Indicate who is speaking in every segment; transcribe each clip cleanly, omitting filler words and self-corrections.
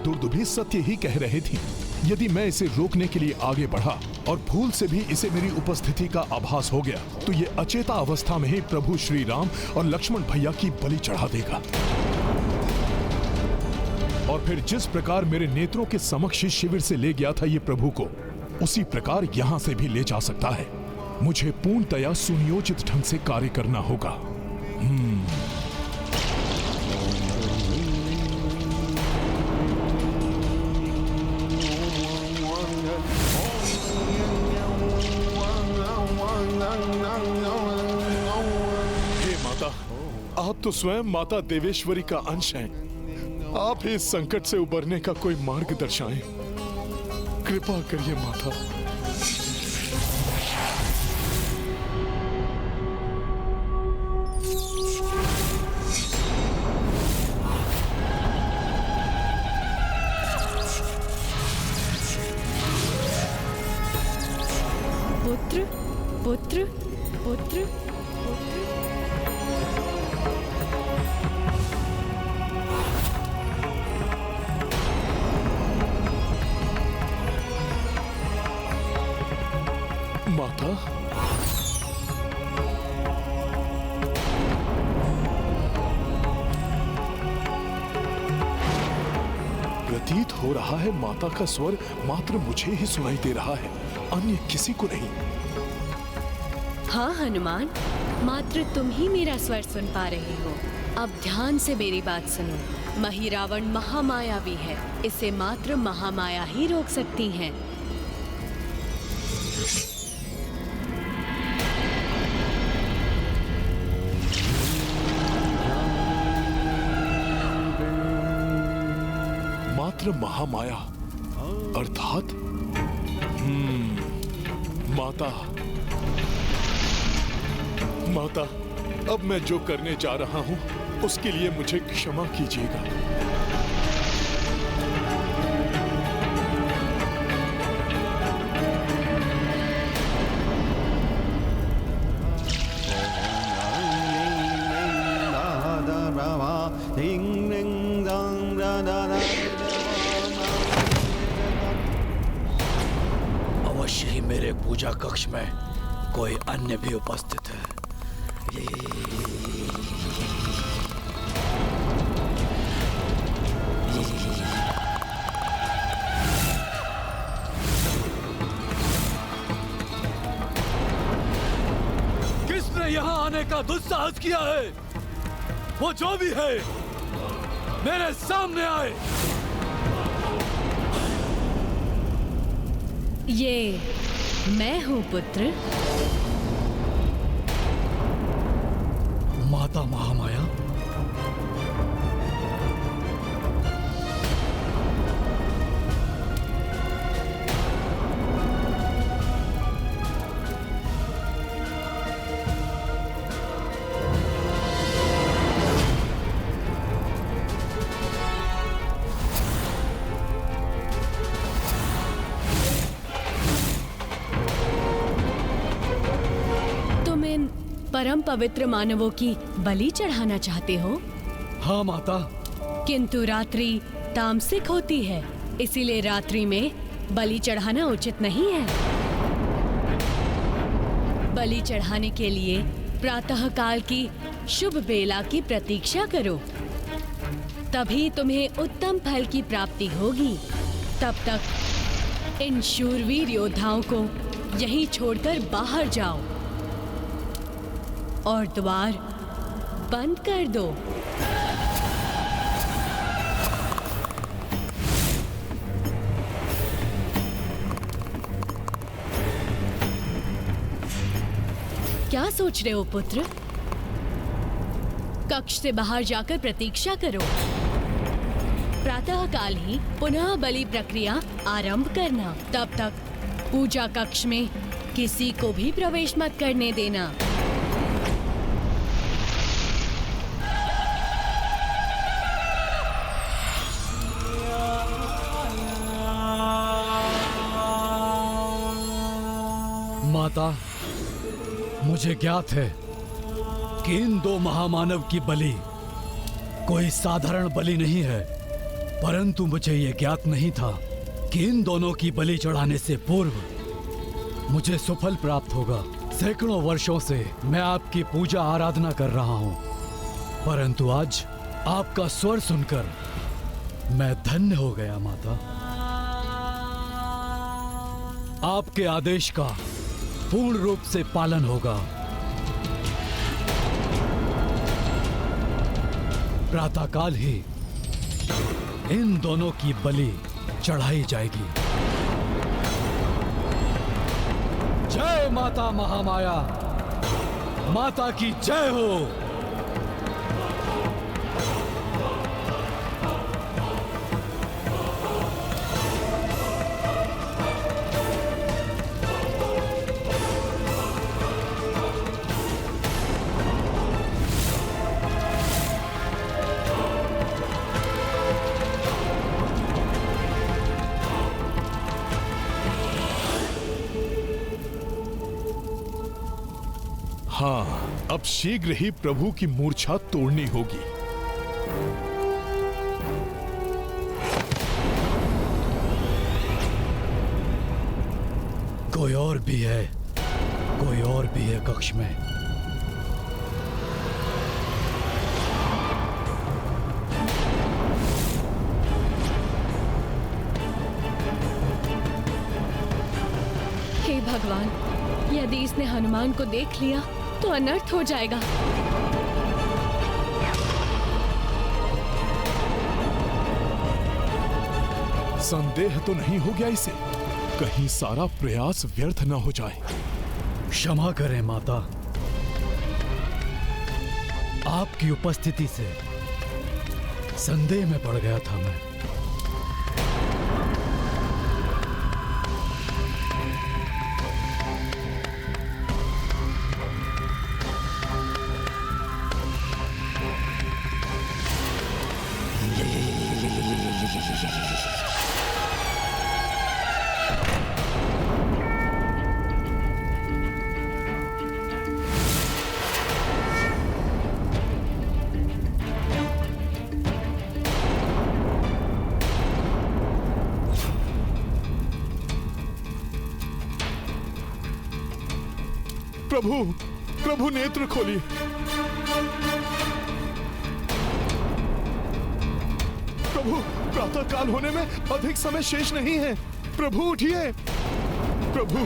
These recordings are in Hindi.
Speaker 1: दुर्दुभी सत्य ही कह रहे थी। यदि मैं इसे रोकने के लिए आगे बढ़ा और भूल से भी इसे मेरी उपस्थिति का आभास हो गया तो ये अचेता अवस्था में ही प्रभु श्री राम और लक्ष्मण भैया की बलि चढ़ा देगा। और फिर जिस प्रकार मेरे नेत्रों के समक्ष ही शिविर से ले गया था ये प्रभु को, उसी प्रकार यहां से भी ले जा सकता है। मुझे पूर्णतया सुनियोजित ढंग से कार्य करना होगा। हे माता, आप तो स्वयं माता देवेश्वरी का अंश हैं। आप ही इस संकट से उबरने का कोई मार्ग दर्शाएं। कृपा करिए माता।
Speaker 2: पुत्र पुत्र पुत्र
Speaker 1: माता, प्रतीत हो रहा है माता का स्वर मात्र मुझे ही सुनाई दे रहा है, अन्य किसी को नहीं।
Speaker 2: हाँ हनुमान, मात्र तुम ही मेरा स्वर सुन पा रहे हो। अब ध्यान से मेरी बात सुनो। महिरावण महामायावी है, इसे मात्र महामाया ही रोक सकती है।
Speaker 1: मात्र महामाया अर्थात माता। माता, अब मैं जो करने जा रहा हूं उसके लिए मुझे क्षमा कीजिएगा।
Speaker 3: अवश्य ही मेरे पूजा कक्ष में कोई अन्य भी उपस्थित है।
Speaker 4: किसने यहाँ आने का दुस्साहस किया है? वो जो भी है मेरे सामने आए।
Speaker 2: ये मैं हूँ पुत्र।
Speaker 4: माता महामाया,
Speaker 2: परम पवित्र मानवों की बलि चढ़ाना चाहते हो?
Speaker 4: हाँ माता।
Speaker 2: किंतु रात्रि तामसिक होती है, इसीलिए रात्रि में बलि चढ़ाना उचित नहीं है। बलि चढ़ाने के लिए प्रातः काल की शुभ बेला की प्रतीक्षा करो, तभी तुम्हें उत्तम फल की प्राप्ति होगी। तब तक इन शूरवीर योद्धाओं को यहीं छोड़कर बाहर जाओ और द्वार बंद कर दो। क्या सोच रहे हो पुत्र? कक्ष से बाहर जाकर प्रतीक्षा करो। प्रातः काल ही पुनः बलि प्रक्रिया आरंभ करना। तब तक पूजा कक्ष में किसी को भी प्रवेश मत करने देना।
Speaker 4: माता, मुझे ज्ञात है कि इन दो महामानव की बलि कोई साधारण बलि नहीं है, परंतु मुझे ये ज्ञात नहीं था कि इन दोनों की बलि चढ़ाने से पूर्व मुझे सुफल प्राप्त होगा। सैकड़ों वर्षों से मैं आपकी पूजा आराधना कर रहा हूँ, परंतु आज आपका स्वर सुनकर मैं धन्य हो गया माता। आपके आदेश का पूर्ण रूप से पालन होगा। प्रातःकाल ही इन दोनों की बलि चढ़ाई जाएगी। जय माता महामाया, माता की जय हो।
Speaker 1: हाँ, अब शीघ्र ही प्रभु की मूर्छा तोड़नी होगी।
Speaker 4: कोई और भी है, कोई और भी है कक्ष में।
Speaker 2: हे भगवान, यदि इसने हनुमान को देख लिया तो अनर्थ हो जाएगा।
Speaker 1: संदेह तो नहीं हो गया इसे? कहीं सारा प्रयास व्यर्थ न हो जाए।
Speaker 4: क्षमा करें माता, आपकी उपस्थिति से संदेह में पड़ गया था मैं।
Speaker 1: प्रभु, प्रभु नेत्र खोलिए। प्रभु, प्रातः काल होने में अधिक समय शेष नहीं है। प्रभु उठिए। प्रभु,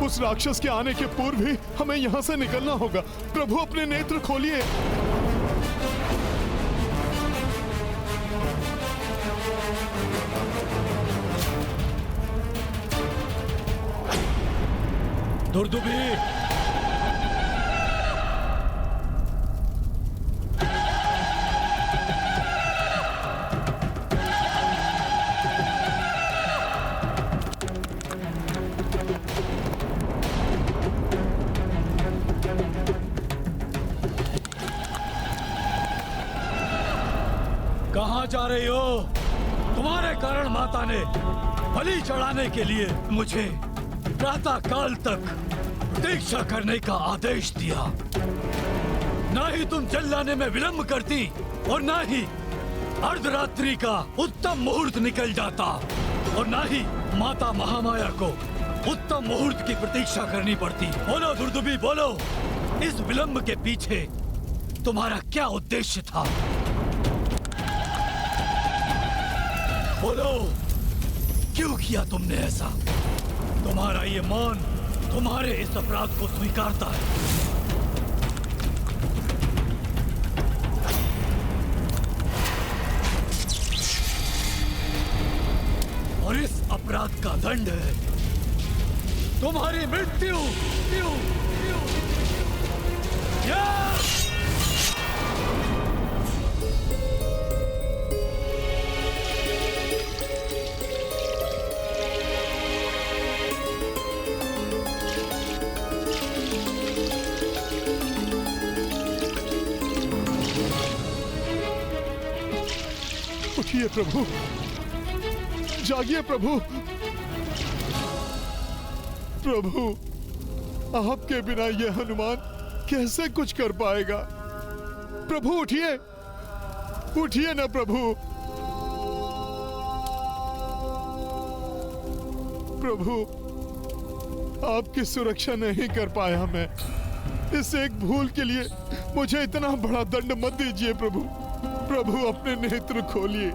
Speaker 1: उस राक्षस के आने के पूर्व ही हमें यहाँ से निकलना होगा। प्रभु अपने नेत्र खोलिए।
Speaker 4: दुर्दुभी, कहां जा रही हो? तुम्हारे कारण माता ने बलि चढ़ाने के लिए मुझे प्रातः काल तक प्रतीक्षा करने का आदेश दिया। ना ही तुम चिल्लाने में विलंब करती और ना ही अर्धरात्रि का उत्तम मुहूर्त निकल जाता और ना ही माता महामाया को उत्तम मुहूर्त की प्रतीक्षा करनी पड़ती। बोलो दुर्दुभी, बोलो, इस विलंब के पीछे तुम्हारा क्या उद्देश्य था? बोलो, क्यों किया तुमने ऐसा? तुम्हारा ये मौन तुम्हारे इस अपराध को स्वीकारता है। और इस अपराध का दंड है तुम्हारी मृत्यु।
Speaker 1: उठिए प्रभु, जागिए प्रभु। प्रभु, आपके बिना ये हनुमान कैसे कुछ कर पाएगा? प्रभु उठिए, उठिए ना प्रभु। प्रभु, आपकी सुरक्षा नहीं कर पाया मैं। इस एक भूल के लिए मुझे इतना बड़ा दंड मत दीजिए प्रभु। प्रभु अपने नेत्र खोलिए।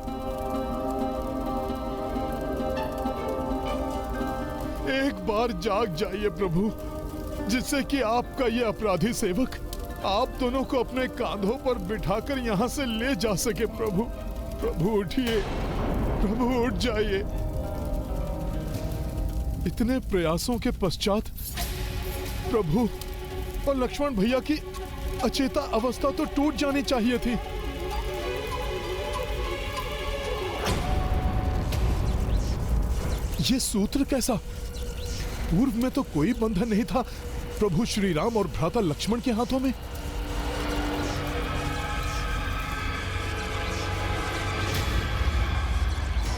Speaker 1: एक बार जाग जाइए प्रभु, जिससे कि आपका ये अपराधी सेवक आप दोनों को अपने कांधों पर बिठाकर यहाँ से ले जा सके। प्रभु, प्रभु उठिए, प्रभु उठ जाइए। इतने प्रयासों के पश्चात प्रभु और लक्ष्मण भैया की अचेता अवस्था तो टूट जानी चाहिए थी। ये सूत्र कैसा? पूर्व में तो कोई बंधन नहीं था प्रभु श्री राम और भ्राता लक्ष्मण के हाथों में।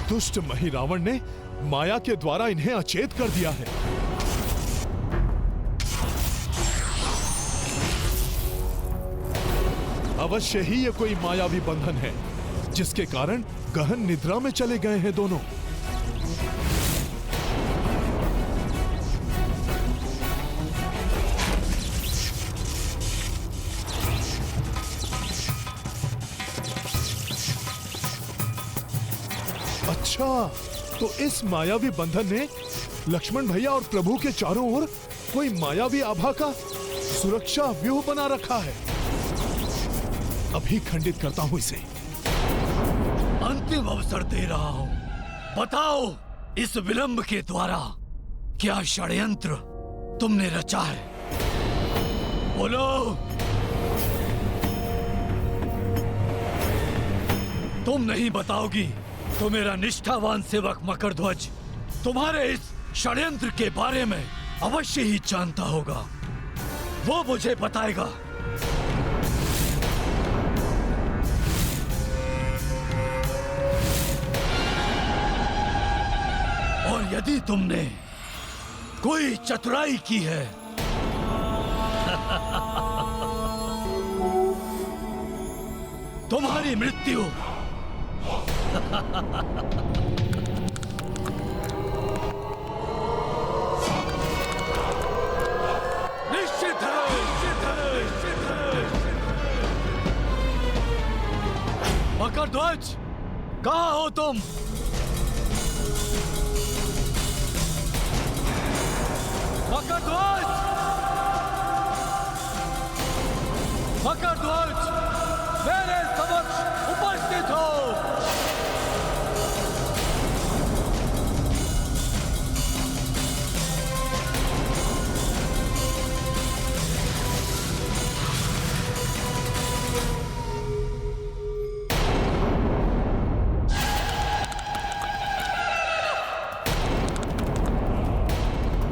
Speaker 1: दुष्ट मही रावण ने माया के द्वारा इन्हें अचेत कर दिया है। अवश्य ही ये कोई मायावी बंधन है, जिसके कारण गहन निद्रा में चले गए हैं दोनों। अच्छा, तो इस मायावी बंधन ने लक्ष्मण भैया और प्रभु के चारों ओर कोई मायावी आभा का सुरक्षा व्यूह बना रखा है। अभी खंडित करता हूं इसे।
Speaker 4: अंतिम अवसर दे रहा हूं। बताओ, इस विलंब के द्वारा क्या षड्यंत्र तुमने रचा है? बोलो। तुम नहीं बताओगी तो मेरा निष्ठावान सेवक मकरध्वज तुम्हारे इस षड्यंत्र के बारे में अवश्य ही जानता होगा। वो मुझे बताएगा। और यदि तुमने कोई चतुराई की है तुम्हारी मृत्यु निश्चित है, निश्चित है, निश्चित है। मकरध्वज, कहाँ हो तुम? मकरध्वज, मकरध्वज, मेरे समक्ष उपस्थित हो।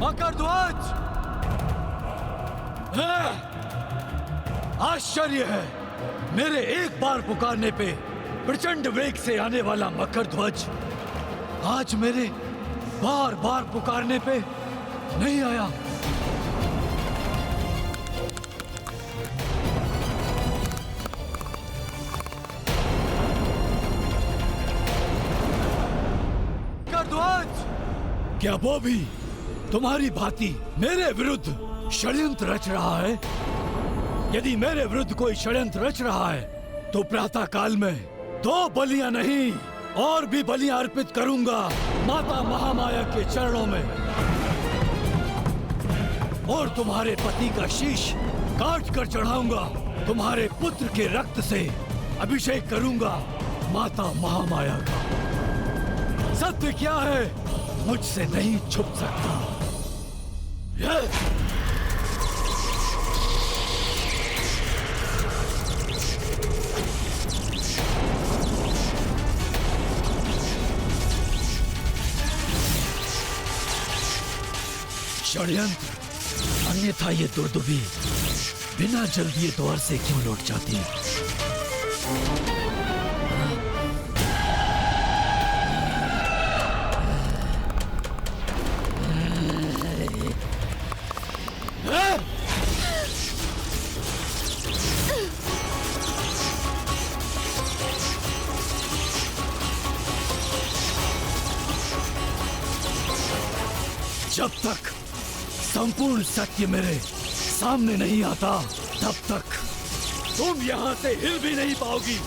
Speaker 4: मकरध्वज, आश्चर्य है, मेरे एक बार पुकारने पे प्रचंड वेग से आने वाला मकरध्वज आज मेरे बार बार पुकारने पे नहीं आया। मकरध्वज, क्या वो भी तुम्हारी भांति मेरे विरुद्ध षड्यंत्र रच रहा है? यदि मेरे विरुद्ध कोई षड्यंत्र रच रहा है तो प्रातः काल में 2 बलियां नहीं और भी बलियां अर्पित करूंगा माता महामाया के चरणों में, और तुम्हारे पति का शीश काट कर चढ़ाऊंगा। तुम्हारे पुत्र के रक्त से अभिषेक करूंगा माता महामाया का। सत्य क्या है मुझसे नहीं छुप सकता। षड्यंत्र, अन्यथा ये दुर्दुभी बिना जल दिए द्वार से क्यों लौट जाती है? जब तक संपूर्ण सत्य मेरे सामने नहीं आता, तब तक तुम यहाँ से हिल भी नहीं पाओगी।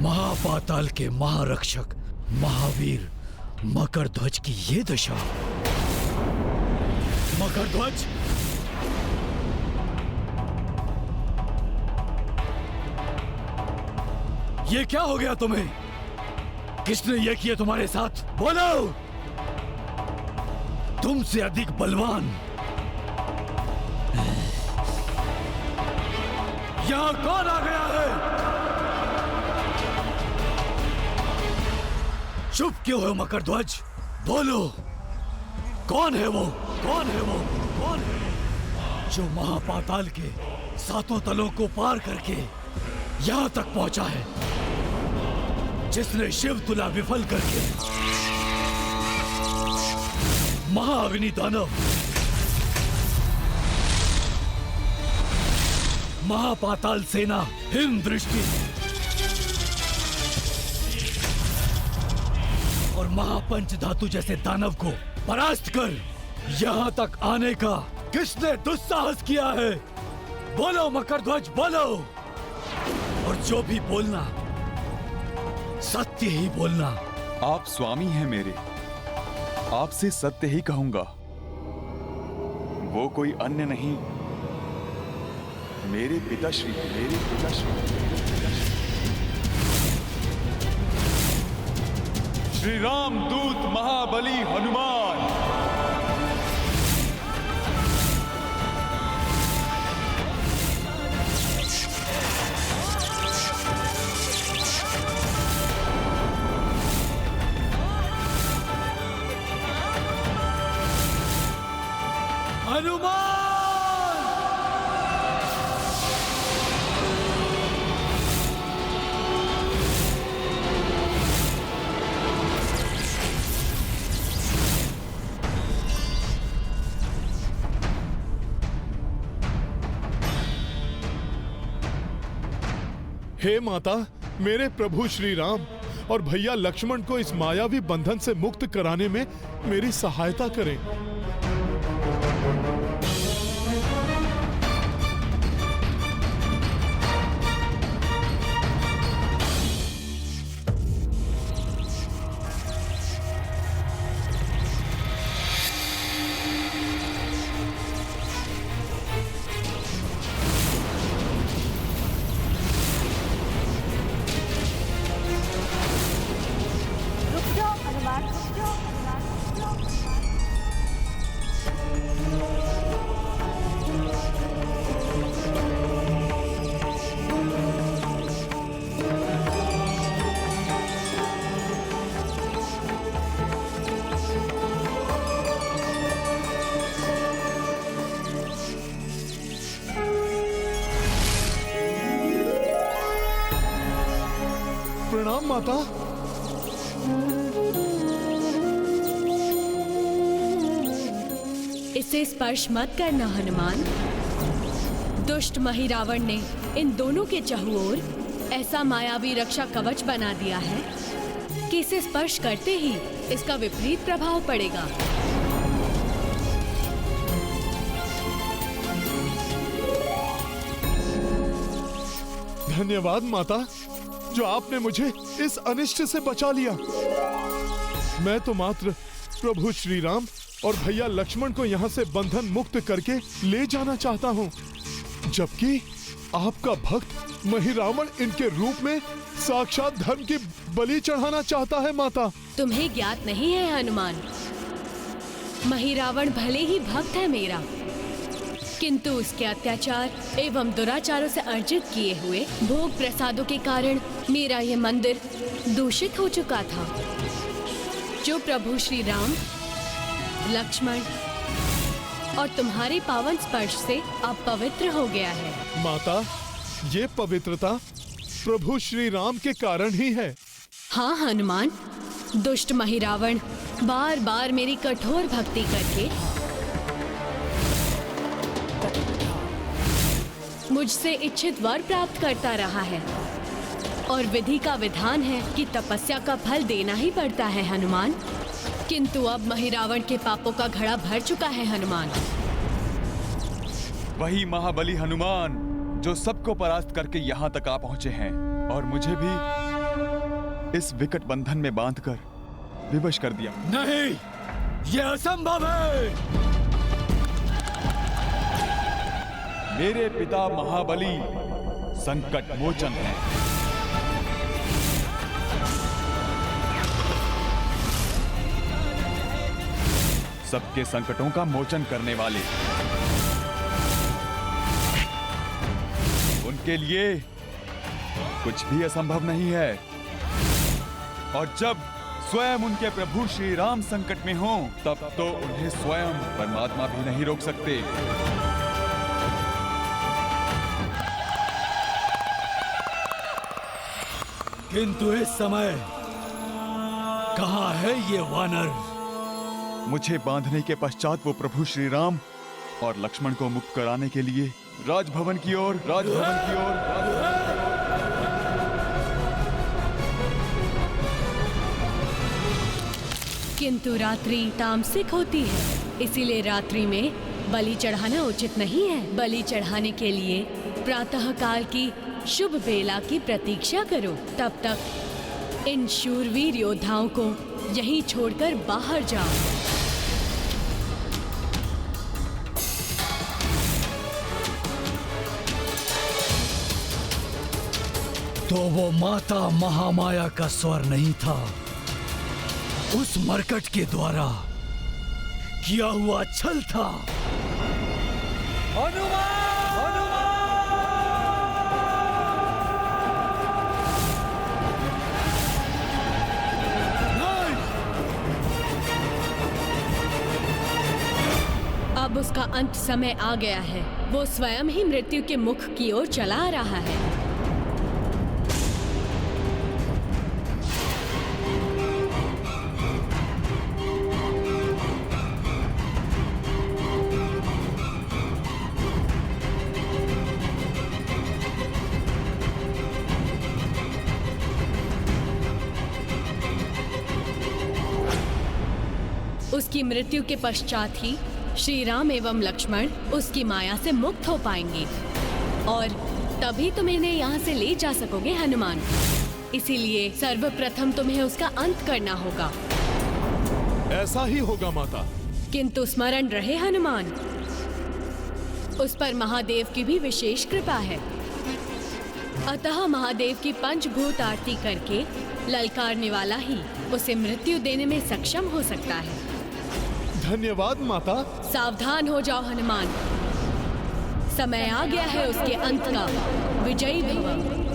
Speaker 4: महापाताल के महारक्षक महावीर मकरध्वज की ये दशा। मकरध्वज, ये क्या हो गया तुम्हें? किसने ये किया तुम्हारे साथ? बोलो। तुमसे अधिक बलवान यहां कौन आ गया है? चुप क्यों हो मकरध्वज? बोलो, कौन है वो? कौन है वो? कौन है जो महापाताल के सातों तलों को पार करके यहां तक पहुंचा है? जिसने शिव तुला विफल करके महाअग्नि दानव, महापाताल सेना हिम दृष्टि और महापंच धातु जैसे दानव को परास्त कर यहाँ तक आने का किसने दुस्साहस किया है? बोलो मकरध्वज, बोलो। और जो भी बोलना सत्य ही बोलना।
Speaker 5: आप स्वामी हैं मेरे, आपसे सत्य ही कहूंगा। वो कोई अन्य नहीं, मेरे पिताश्री, मेरे पिताश्री श्री राम दूत महाबली हनुमान।
Speaker 4: हनुमान!
Speaker 1: हे माता, मेरे प्रभु श्री राम और भैया लक्ष्मण को इस मायावी बंधन से मुक्त कराने में मेरी सहायता करें। प्रणाम माता।
Speaker 2: इसे स्पर्श मत करना हनुमान। दुष्ट महिरावण ने इन दोनों के चहुओर ऐसा मायावी रक्षा कवच बना दिया है कि इसे स्पर्श करते ही इसका विपरीत प्रभाव पड़ेगा।
Speaker 1: धन्यवाद माता, जो आपने मुझे इस अनिष्ट से बचा लिया। मैं तो मात्र प्रभु श्री राम और भैया लक्ष्मण को यहाँ से बंधन मुक्त करके ले जाना चाहता हूँ, जबकि आपका भक्त महिरावण इनके रूप में साक्षात धर्म की बलि चढ़ाना चाहता है। माता,
Speaker 2: तुम्हें ज्ञात नहीं है हनुमान, महिरावण भले ही भक्त है मेरा, किंतु उसके अत्याचार एवं दुराचारों से अर्जित किए हुए भोग प्रसादों के कारण मेरा यह मंदिर दूषित हो चुका था, जो प्रभु श्री राम, लक्ष्मण और तुम्हारे पावन स्पर्श से अब पवित्र हो गया है।
Speaker 1: माता, ये पवित्रता प्रभु श्री राम के कारण ही है।
Speaker 2: हाँ हनुमान, दुष्ट महिरावण बार बार मेरी कठोर भक्ति करके मुझसे इच्छित वर प्राप्त करता रहा है, और विधि का विधान है कि तपस्या का फल देना ही पड़ता है हनुमान। किंतु अब महिरावण के पापों का घड़ा भर चुका है हनुमान।
Speaker 5: वही महाबली हनुमान जो सबको परास्त करके यहाँ तक आ पहुंचे हैं और मुझे भी इस विकट बंधन में बांधकर विवश कर दिया।
Speaker 4: नहीं, यह असंभव है।
Speaker 5: मेरे पिता महाबली संकट मोचन हैं। सबके संकटों का मोचन करने वाले। उनके लिए कुछ भी असंभव नहीं है, और जब स्वयं उनके प्रभु श्री राम संकट में हों, तब तो उन्हें स्वयं परमात्मा भी नहीं रोक सकते।
Speaker 4: किंतु इस समय कहाँ है ये वानर?
Speaker 5: मुझे बांधने के पश्चात वो प्रभु श्री राम और लक्ष्मण को मुक्त कराने के लिए राजभवन की ओर
Speaker 2: किंतु रात्रि तामसिक होती है, इसीलिए रात्रि में बलि चढ़ाना उचित नहीं है। बलि चढ़ाने के लिए प्रातः काल की शुभ बेला की प्रतीक्षा करो। तब तक इन शूरवीर योद्धाओं को यहीं छोड़कर बाहर जाओ।
Speaker 4: तो वो माता महामाया का स्वर नहीं था, उस मरकट के द्वारा किया हुआ छल था।
Speaker 2: अब उसका अंत समय आ गया है। वो स्वयं ही मृत्यु के मुख की ओर चला आ रहा है। उसकी मृत्यु के पश्चात ही श्री राम एवं लक्ष्मण उसकी माया से मुक्त हो पाएंगे, और तभी तुम इन्हें यहाँ से ले जा सकोगे हनुमान। इसीलिए सर्वप्रथम तुम्हें उसका अंत करना होगा।
Speaker 1: ऐसा ही होगा माता।
Speaker 2: किंतु स्मरण रहे हनुमान, उस पर महादेव की भी विशेष कृपा है। अतः महादेव की पंचभूत आरती करके ललकारने वाला ही उसे मृत्यु देने में सक्षम हो सकता है।
Speaker 1: धन्यवाद माता।
Speaker 2: सावधान हो जाओ हनुमान, समय आ गया है उसके अंत का। विजयी भव।